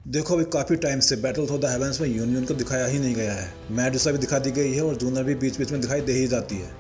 देखो अभी काफी टाइम से बैटल थ्रू द हेवेंस में यूनियन को दिखाया ही नहीं गया है। मेडुसा भी दिखा दी गई है और जूनर भी बीच बीच में दिखाई दे ही जाती है,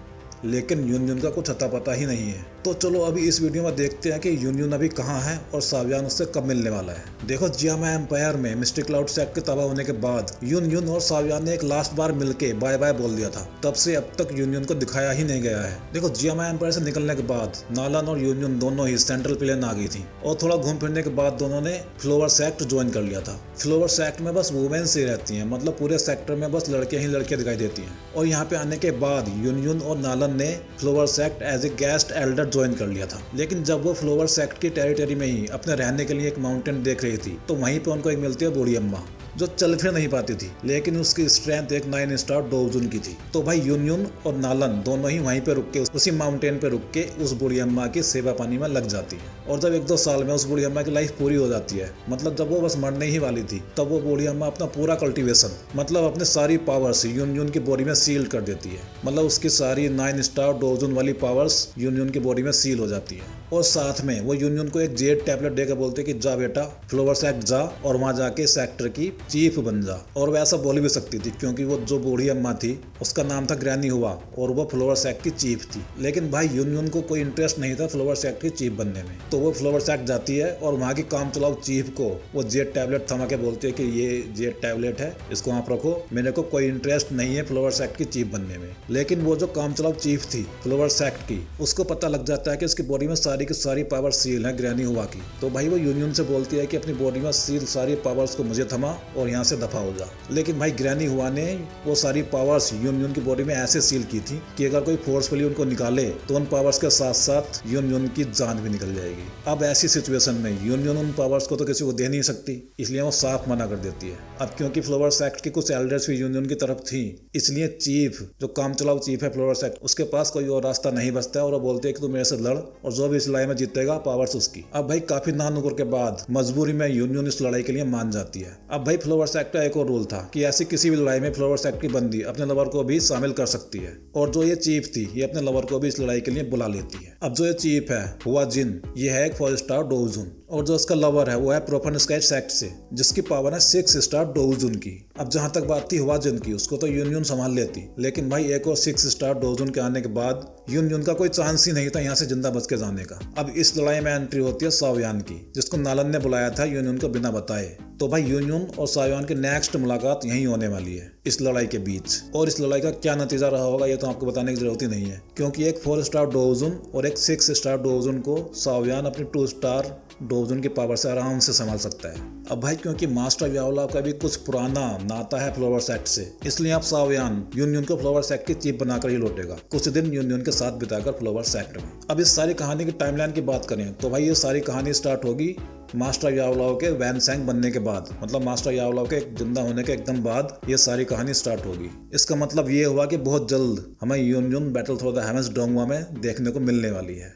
लेकिन यूनियन का कुछ अता पता ही नहीं है। तो चलो अभी इस वीडियो में देखते हैं कि यूनियन अभी कहाँ है और सावियान उससे कब मिलने वाला है। देखो जियामा एम्पायर में मिस्टिक क्लाउड सेक्ट के तबाह होने के बाद यूनियन और सावियान ने एक लास्ट बार मिलके बाय बाय बोल दिया था। तब से अब तक यूनियन को दिखाया ही नहीं गया है। देखो जियामा एम्पायर से निकलने के बाद नालन और यूनियन दोनों ही सेंट्रल प्लेन आ गई थी और थोड़ा घूम फिरने के बाद दोनों ने फ्लोवर सेक्ट ज्वाइन कर लिया था। फ्लोवर सेक्ट में बस वुमेन्स ही रहती हैं, मतलब पूरे सेक्टर में बस लड़के ही लड़कियां दिखाई देती हैं। और यहाँ पे आने के बाद यूनियन और नालन ने flower sect as a guest elder join कर लिया था। लेकिन जब वो फ्लोवर सेक्ट की टेरिटरी में ही अपने रहने के लिए एक माउंटेन देख रही थी तो वहीं पे उनको एक मिलती है बूढ़ी अम्मा, जो चल फिर नहीं पाती थी, लेकिन उसकी स्ट्रेंथ एक 9 स्टार डोजन की थी। तो भाई यूनियन और नालन दोनों ही वहीं पे रुक के उसी माउंटेन पे रुक के उस बूढ़ी अम्मा की सेवा पानी में लग जाती है। और जब 1-2 साल में उस बूढ़ी अम्मा की लाइफ पूरी हो जाती है, मतलब जब वो बस मरने ही वाली थी, तब वो बूढ़ी अम्मा अपना पूरा कल्टीवेशन, मतलब अपने सारी पावर्स यूनियन की बॉडी में सील कर देती है। मतलब उसकी सारी 9 स्टार डोजन वाली पावर्स यूनियन की बॉडी में सील हो जाती है। और साथ में वो यूनियन को एक जेड टैबलेट देकर बोलते कि जा बेटा फ्लोवर सेक्ट जा और वहां जाके सेक्टर की चीफ बन जा। और वह ऐसा बोल भी सकती थी क्योंकि वो जो बूढ़ी अम्मा थी उसका नाम था ग्रैनी हुआ और वो फ्लोवर सेक्ट की चीफ थी। लेकिन भाई यूनियन को कोई इंटरेस्ट नहीं था फ्लोवर सेक्ट की चीफ बनने में, तो वो फ्लोवर सेक्ट जाती है और वहाँ की काम चलाओ चीफ को वो जेड टैबलेट थमा के बोलती है कि ये जेड टैबलेट है, इसको आप रखो, मेरे को कोई इंटरेस्ट नहीं है फ्लोवर सेक्ट की चीफ बनने में। लेकिन वो जो काम चलाओ चीफ थी फ्लोवर सेक्ट की, उसको पता लग जाता है कि उसकी बॉडी में सारी की सारी पावर सील है ग्रैनी हुआ की। तो भाई वो यूनियन से बोलती है कि अपनी बॉडी में सील सारी पावर्स को मुझे थमा और यहाँ से दफा हो जा। लेकिन भाई ग्रैनी हुआ ने वो सारी पावर्स यूनियन की बॉडी में ऐसे सील की थी कि अगर कोई फोर्सफुली उनको निकाले तो उन पावर्स के साथ साथ यूनियन की जान भी निकल जाएगी। अब ऐसी सिचुएशन में यूनियन उन पावर्स को तो किसी को दे नहीं सकती, इसलिए वो साफ मना कर देती है। अब क्योंकि फ्लोवर सेक्ट की कुछ एल्डर्स भी यूनियन की तरफ थी, इसलिए चीफ जो काम चलाओ चीफ है फ्लोवर सेक्ट, उसके पास कोई और रास्ता नहीं बचता है और वो बोलते है कि तू मेरे से लड़ और जो भी इस लड़ाई में जीतेगा पावर्स उसकी। अब भाई काफी नानुकुर के बाद मजबूरी में यूनियन इस लड़ाई के लिए मान जाती है। अब भाई फ्लोवर सेक्ट का एक और रूल था कि ऐसी किसी भी लड़ाई में फ्लोवर सेक्ट की बंदी अपने लवर को भी शामिल कर सकती है और जो ये चीफ थी ये अपने लवर को भी इस लड़ाई के लिए बुला लेती है। अब जो ये चीफ है हुआ जिन, ये है एक 4 स्टार डोजन और जो उसका लवर है वो है प्रोफन स्काई सेक्ट से, जिसकी पावर है 6 स्टार डोजन की। अब जहां तक बात थी हुआ जिन की, उसको तो यूनियन संभाल लेती, लेकिन भाई एक और 6 स्टार डोजन के आने के बाद यूनियन का कोई चांस ही नहीं था यहाँ से जिंदा बच के जाने का। अब इस लड़ाई में एंट्री होती है सावियान की, जिसको नालन ने बुलाया था यूनियन को बिना बताए। तो भाई यूनियन और सावियान की नेक्स्ट मुलाकात यहीं होने वाली है इस लड़ाई के बीच। और इस लड़ाई का क्या नतीजा रहा होगा ये तो आपको बताने की जरूरत ही नहीं है, क्योंकि एक 4 स्टार डोजन और एक 6 स्टार डोजन को सावियान अपनी 2 स्टार डोजन की पावर से आराम से संभाल सकता है। अब भाई क्योंकि मास्टर व्यावला का भी कुछ पुराना नाता है फ्लोवर सेक्ट से, इसलिए अब सावियान यूनियन को फ्लोवर सेक्ट की चीफ बनाकर ही लौटेगा, कुछ दिन यूनियन के साथ बिताकर फ्लोवर सेक्ट में। अब इस सारी कहानी की टाइमलाइन की बात करें तो भाई ये सारी कहानी स्टार्ट होगी मास्टर यावलाओ के वैन सैंग बनने के बाद, मतलब मास्टर यावलाओ के जिंदा होने के एकदम बाद ये सारी कहानी स्टार्ट होगी। इसका मतलब ये हुआ कि बहुत जल्द हमें union battle through the heavens donghua में देखने को मिलने वाली है।